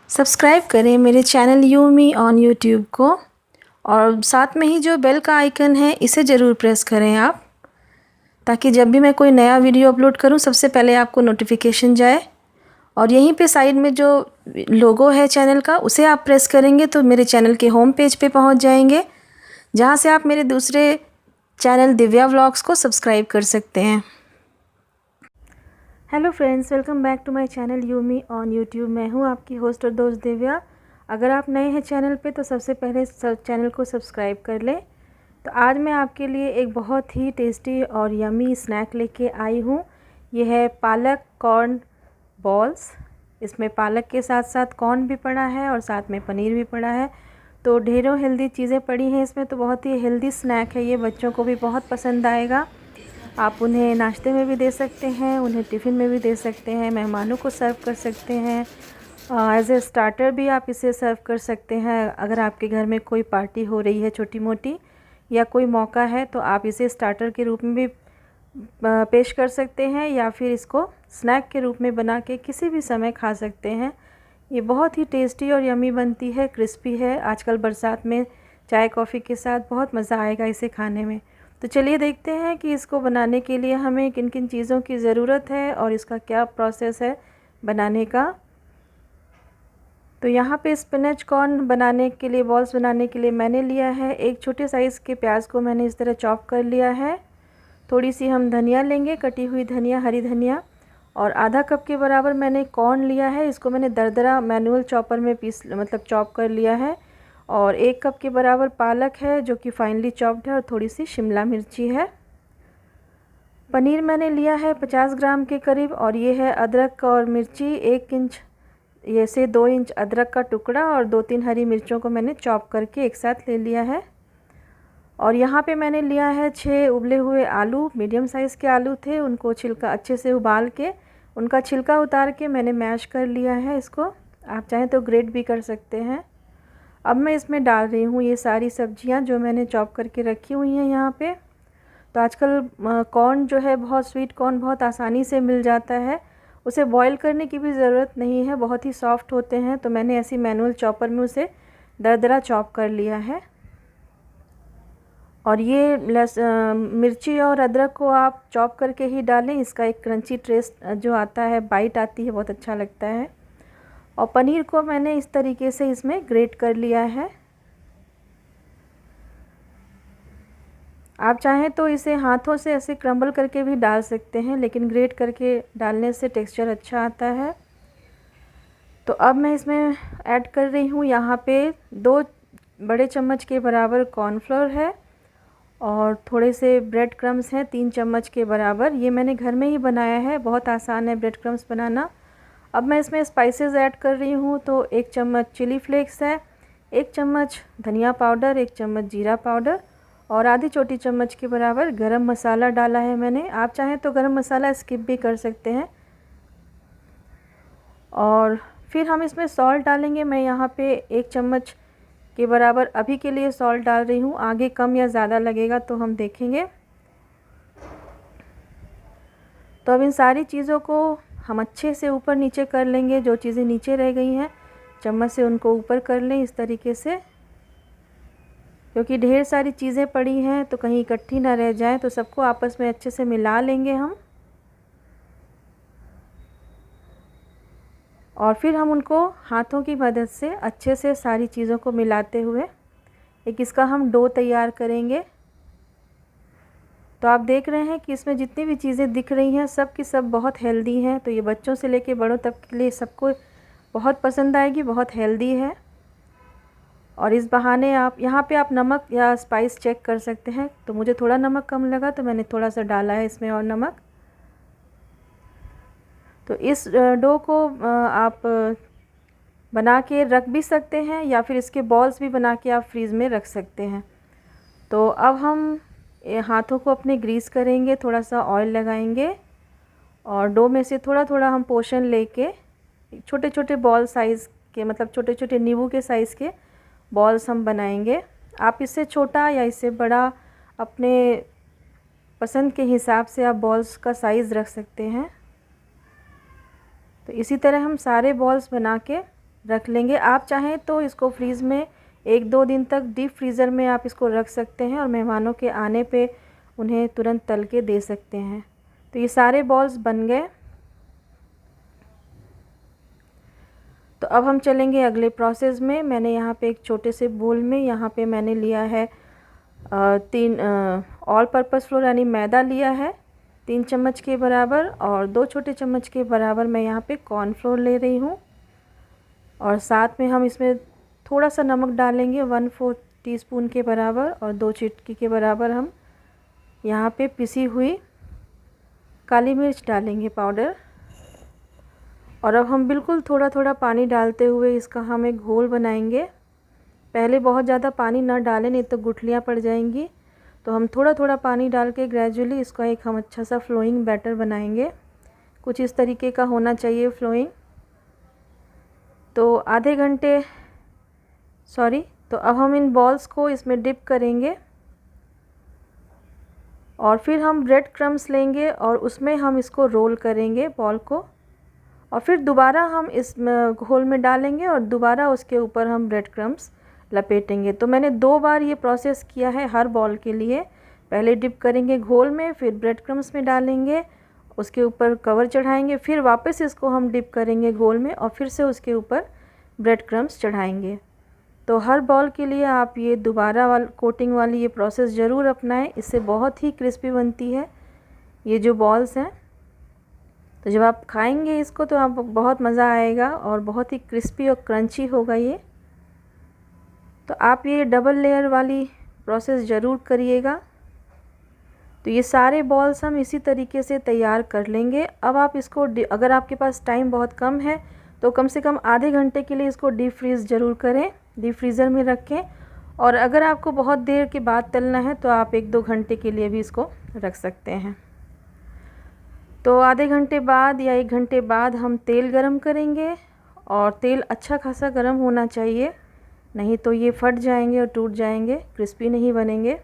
Subscribe करें मेरे channel यूमी ऑन यूट्यूब को और साथ में ही जो बेल का आइकन है इसे ज़रूर प्रेस करें आप, ताकि जब भी मैं कोई नया वीडियो अपलोड करूं सबसे पहले आपको नोटिफिकेशन जाए। और यहीं पे साइड में जो लोगो है चैनल का उसे आप प्रेस करेंगे तो मेरे चैनल के होम पेज पे पहुंच जाएंगे, जहां से आप मेरे दूसरे चैनल दिव्या व्लॉग्स को सब्सक्राइब कर सकते हैं। Hello friends, welcome back to my channel यूमी ऑन यूट्यूब। मैं हूं आपकी होस्ट और दोस्त दिव्या। अगर आप नए हैं चैनल पे तो सबसे पहले चैनल को सब्सक्राइब कर लें। तो आज मैं आपके लिए एक बहुत ही टेस्टी और यमी स्नैक लेके आई हूं। ये है पालक कॉर्न बॉल्स। इसमें पालक के साथ साथ कॉर्न भी पड़ा है और साथ में पनीर भी पड़ा है, तो ढेरों हेल्दी चीज़ें पड़ी हैं इसमें। तो बहुत ही हेल्दी स्नैक है ये, बच्चों को भी बहुत पसंद आएगा। आप उन्हें नाश्ते में भी दे सकते हैं, उन्हें टिफ़िन में भी दे सकते हैं, मेहमानों को सर्व कर सकते हैं, एज ए स्टार्टर भी आप इसे सर्व कर सकते हैं। अगर आपके घर में कोई पार्टी हो रही है छोटी मोटी या कोई मौका है तो आप इसे स्टार्टर के रूप में भी पेश कर सकते हैं, या फिर इसको स्नैक के रूप में बना के किसी भी समय खा सकते हैं। ये बहुत ही टेस्टी और यमी बनती है, क्रिस्पी है। आजकल बरसात में चाय कॉफ़ी के साथ बहुत मज़ा आएगा इसे खाने में। तो चलिए देखते हैं कि इसको बनाने के लिए हमें किन किन चीज़ों की ज़रूरत है और इसका क्या प्रोसेस है बनाने का। तो यहाँ पे स्पिनच कॉर्न बनाने के लिए, बॉल्स बनाने के लिए मैंने लिया है एक छोटे साइज़ के प्याज को मैंने इस तरह चॉप कर लिया है। थोड़ी सी हम धनिया लेंगे, कटी हुई धनिया, हरी धनिया, और आधा कप के बराबर मैंने कॉर्न लिया है। इसको मैंने दरदरा मैनुअल चॉपर में चॉप कर लिया है। और 1 कप के बराबर पालक है जो कि फाइनली चॉप्ड है, और थोड़ी सी शिमला मिर्ची है। पनीर मैंने लिया है 50 ग्राम के करीब, और ये है अदरक और मिर्ची 1 इंच, ये से 2 इंच अदरक का टुकड़ा, और 2-3 हरी मिर्चों को मैंने चॉप करके एक साथ ले लिया है। और यहाँ पे मैंने लिया है 6 उबले हुए आलू, मीडियम साइज़ के आलू थे, उनको छिलका अच्छे से उबाल के उनका छिलका उतार के मैंने मैश कर लिया है इसको। आप चाहें तो ग्रेट भी कर सकते हैं। अब मैं इसमें डाल रही हूँ ये सारी सब्जियाँ जो मैंने चॉप करके रखी हुई हैं यहाँ पे। तो आजकल कॉर्न जो है, बहुत स्वीट कॉर्न बहुत आसानी से मिल जाता है, उसे बॉईल करने की भी ज़रूरत नहीं है, बहुत ही सॉफ्ट होते हैं। तो मैंने ऐसी मैनुअल चॉपर में उसे दरदरा चॉप कर लिया है। और ये मिर्ची और अदरक को आप चॉप करके ही डालें, इसका एक क्रंची टेस्ट जो आता है, बाइट आती है, बहुत अच्छा लगता है। और पनीर को मैंने इस तरीके से इसमें ग्रेट कर लिया है। आप चाहें तो इसे हाथों से ऐसे क्रम्बल करके भी डाल सकते हैं, लेकिन ग्रेट करके डालने से टेक्सचर अच्छा आता है। तो अब मैं इसमें ऐड कर रही हूँ यहाँ पे 2 बड़े चम्मच के बराबर कॉर्नफ्लोर है, और थोड़े से ब्रेड क्रम्स हैं 3 चम्मच के बराबर। ये मैंने घर में ही बनाया है, बहुत आसान है ब्रेड क्रम्स बनाना। अब मैं इसमें स्पाइसेस ऐड कर रही हूँ। तो 1 चम्मच चिली फ्लेक्स है, 1 चम्मच धनिया पाउडर, 1 चम्मच जीरा पाउडर, और आधी छोटी चम्मच के बराबर गरम मसाला डाला है मैंने। आप चाहें तो गरम मसाला स्किप भी कर सकते हैं। और फिर हम इसमें सॉल्ट डालेंगे। मैं यहाँ पे 1 चम्मच के बराबर अभी के लिए सॉल्ट डाल रही हूँ, आगे कम या ज़्यादा लगेगा तो हम देखेंगे। तो अब इन सारी चीज़ों को हम अच्छे से ऊपर नीचे कर लेंगे। जो चीज़ें नीचे रह गई हैं चम्मच से उनको ऊपर कर लें इस तरीके से, क्योंकि ढेर सारी चीज़ें पड़ी हैं तो कहीं इकट्ठी ना रह जाए। तो सबको आपस में अच्छे से मिला लेंगे हम, और फिर हम उनको हाथों की मदद से अच्छे से सारी चीज़ों को मिलाते हुए एक इसका हम डो तैयार करेंगे। तो आप देख रहे हैं कि इसमें जितनी भी चीज़ें दिख रही हैं सब की सब बहुत हेल्दी हैं। तो ये बच्चों से लेके बड़ों तक के लिए सबको बहुत पसंद आएगी, बहुत हेल्दी है। और इस बहाने आप यहाँ पे आप नमक या स्पाइस चेक कर सकते हैं। तो मुझे थोड़ा नमक कम लगा तो मैंने थोड़ा सा डाला है इसमें और नमक। तो इस डो को आप बना के रख भी सकते हैं, या फिर इसके बॉल्स भी बना के आप फ्रीज़ में रख सकते हैं। तो अब हम हाथों को अपने ग्रीस करेंगे, थोड़ा सा ऑयल लगाएंगे, और डो में से थोड़ा थोड़ा हम पोर्शन लेके छोटे छोटे बॉल साइज़ के, मतलब छोटे छोटे नींबू के साइज़ के बॉल्स हम बनाएंगे। आप इससे छोटा या इससे बड़ा अपने पसंद के हिसाब से आप बॉल्स का साइज़ रख सकते हैं। तो इसी तरह हम सारे बॉल्स बना के रख लेंगे। आप चाहें तो इसको फ्रीज़ में 1-2 दिन तक डीप फ्रीज़र में आप इसको रख सकते हैं और मेहमानों के आने पे उन्हें तुरंत तल के दे सकते हैं। तो ये सारे बॉल्स बन गए। तो अब हम चलेंगे अगले प्रोसेस में। मैंने यहाँ पे एक छोटे से बोल में यहाँ पे मैंने लिया है 3 ऑल पर्पस फ्लोर यानी मैदा लिया है 3 चम्मच के बराबर, और 2 छोटे चम्मच के बराबर मैं यहाँ पे कॉर्नफ्लोर ले रही हूँ। और साथ में हम इसमें थोड़ा सा नमक डालेंगे 1/4 टीस्पून के बराबर, और 2 चुटकी के बराबर हम यहाँ पे पिसी हुई काली मिर्च डालेंगे पाउडर। और अब हम बिल्कुल थोड़ा थोड़ा पानी डालते हुए इसका हम एक घोल बनाएंगे। पहले बहुत ज़्यादा पानी ना डालें, नहीं तो गुठलियाँ पड़ जाएंगी। तो हम थोड़ा थोड़ा पानी डाल के ग्रेजुअली इसका एक हम अच्छा सा फ्लोइंग बैटर बनाएंगे। कुछ इस तरीके का होना चाहिए फ्लोइंग। तो तो अब हम इन बॉल्स को इसमें डिप करेंगे, और फिर हम ब्रेड क्रम्स लेंगे और उसमें हम इसको रोल करेंगे बॉल को, और फिर दोबारा हम इस घोल में डालेंगे और दोबारा उसके ऊपर हम ब्रेड क्रम्स लपेटेंगे। तो मैंने 2 बार ये प्रोसेस किया है हर बॉल के लिए। पहले डिप करेंगे घोल में, फिर ब्रेड क्रम्स में डालेंगे, उसके ऊपर कवर चढ़ाएंगे, फिर वापस इसको हम डिप करेंगे घोल में और फिर से उसके ऊपर ब्रेड क्रम्स चढ़ाएंगे। तो हर बॉल के लिए आप ये दोबारा कोटिंग वाली ये प्रोसेस ज़रूर अपनाएं। इससे बहुत ही क्रिस्पी बनती है ये जो बॉल्स हैं। तो जब आप खाएंगे इसको तो आप बहुत मज़ा आएगा और बहुत ही क्रिस्पी और क्रंची होगा ये। तो आप ये डबल लेयर वाली प्रोसेस ज़रूर करिएगा। तो ये सारे बॉल्स हम इसी तरीके से तैयार कर लेंगे। अब आप इसको अगर आपके पास टाइम बहुत कम है तो कम से कम आधे घंटे के लिए इसको डीप फ्रीज़ ज़रूर करें, डीप फ्रीज़र में रखें। और अगर आपको बहुत देर के बाद तलना है तो आप 1-2 घंटे के लिए भी इसको रख सकते हैं। तो आधे घंटे बाद या 1 घंटे बाद हम तेल गरम करेंगे, और तेल अच्छा खासा गरम होना चाहिए, नहीं तो ये फट जाएंगे और टूट जाएंगे, क्रिस्पी नहीं बनेंगे।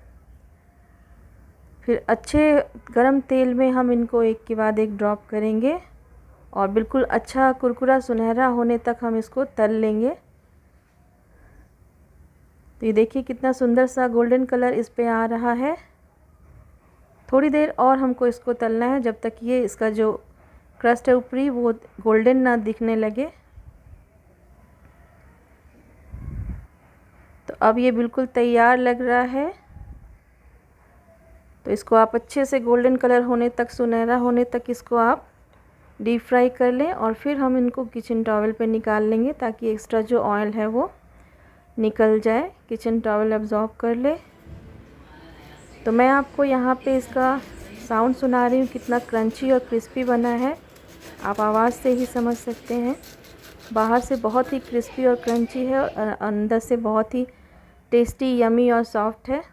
फिर अच्छे गरम तेल में हम इनको एक के बाद एक ड्रॉप करेंगे और बिल्कुल अच्छा कुरकुरा सुनहरा होने तक हम इसको तल लेंगे। तो ये देखिए कितना सुंदर सा गोल्डन कलर इस पे आ रहा है। थोड़ी देर और हमको इसको तलना है जब तक ये इसका जो क्रस्ट है ऊपरी वो गोल्डन ना दिखने लगे। तो अब ये बिल्कुल तैयार लग रहा है। तो इसको आप अच्छे से गोल्डन कलर होने तक, सुनहरा होने तक इसको आप डीप फ्राई कर लें, और फिर हम इनको किचन टॉवल पे निकाल लेंगे ताकि एक्स्ट्रा जो ऑयल है वो निकल जाए, किचन टॉवल एब्जॉर्ब कर ले। तो मैं आपको यहाँ पे इसका साउंड सुना रही हूँ, कितना क्रंची और क्रिस्पी बना है, आप आवाज़ से ही समझ सकते हैं। बाहर से बहुत ही क्रिस्पी और क्रंची है और अंदर से बहुत ही टेस्टी, यमी और सॉफ्ट है।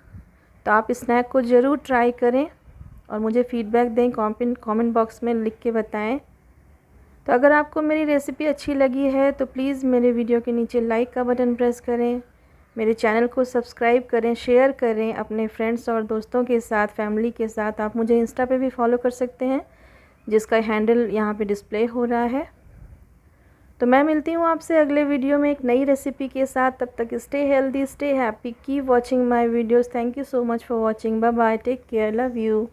तो आप इस स्नैक को ज़रूर ट्राई करें और मुझे फ़ीडबैक दें, कमेंट बॉक्स में लिख के बताएं। तो अगर आपको मेरी रेसिपी अच्छी लगी है तो प्लीज़ मेरे वीडियो के नीचे लाइक का बटन प्रेस करें, मेरे चैनल को सब्सक्राइब करें, शेयर करें अपने फ्रेंड्स और दोस्तों के साथ, फैमिली के साथ। आप मुझे इंस्टा पे भी फॉलो कर सकते हैं जिसका हैंडल यहाँ पे डिस्प्ले हो रहा है। तो मैं मिलती हूँ आपसे अगले वीडियो में एक नई रेसिपी के साथ। तब तक stay healthy, stay happy, keep watching my videos. Thank you so much for watching. Bye bye, take care, love you.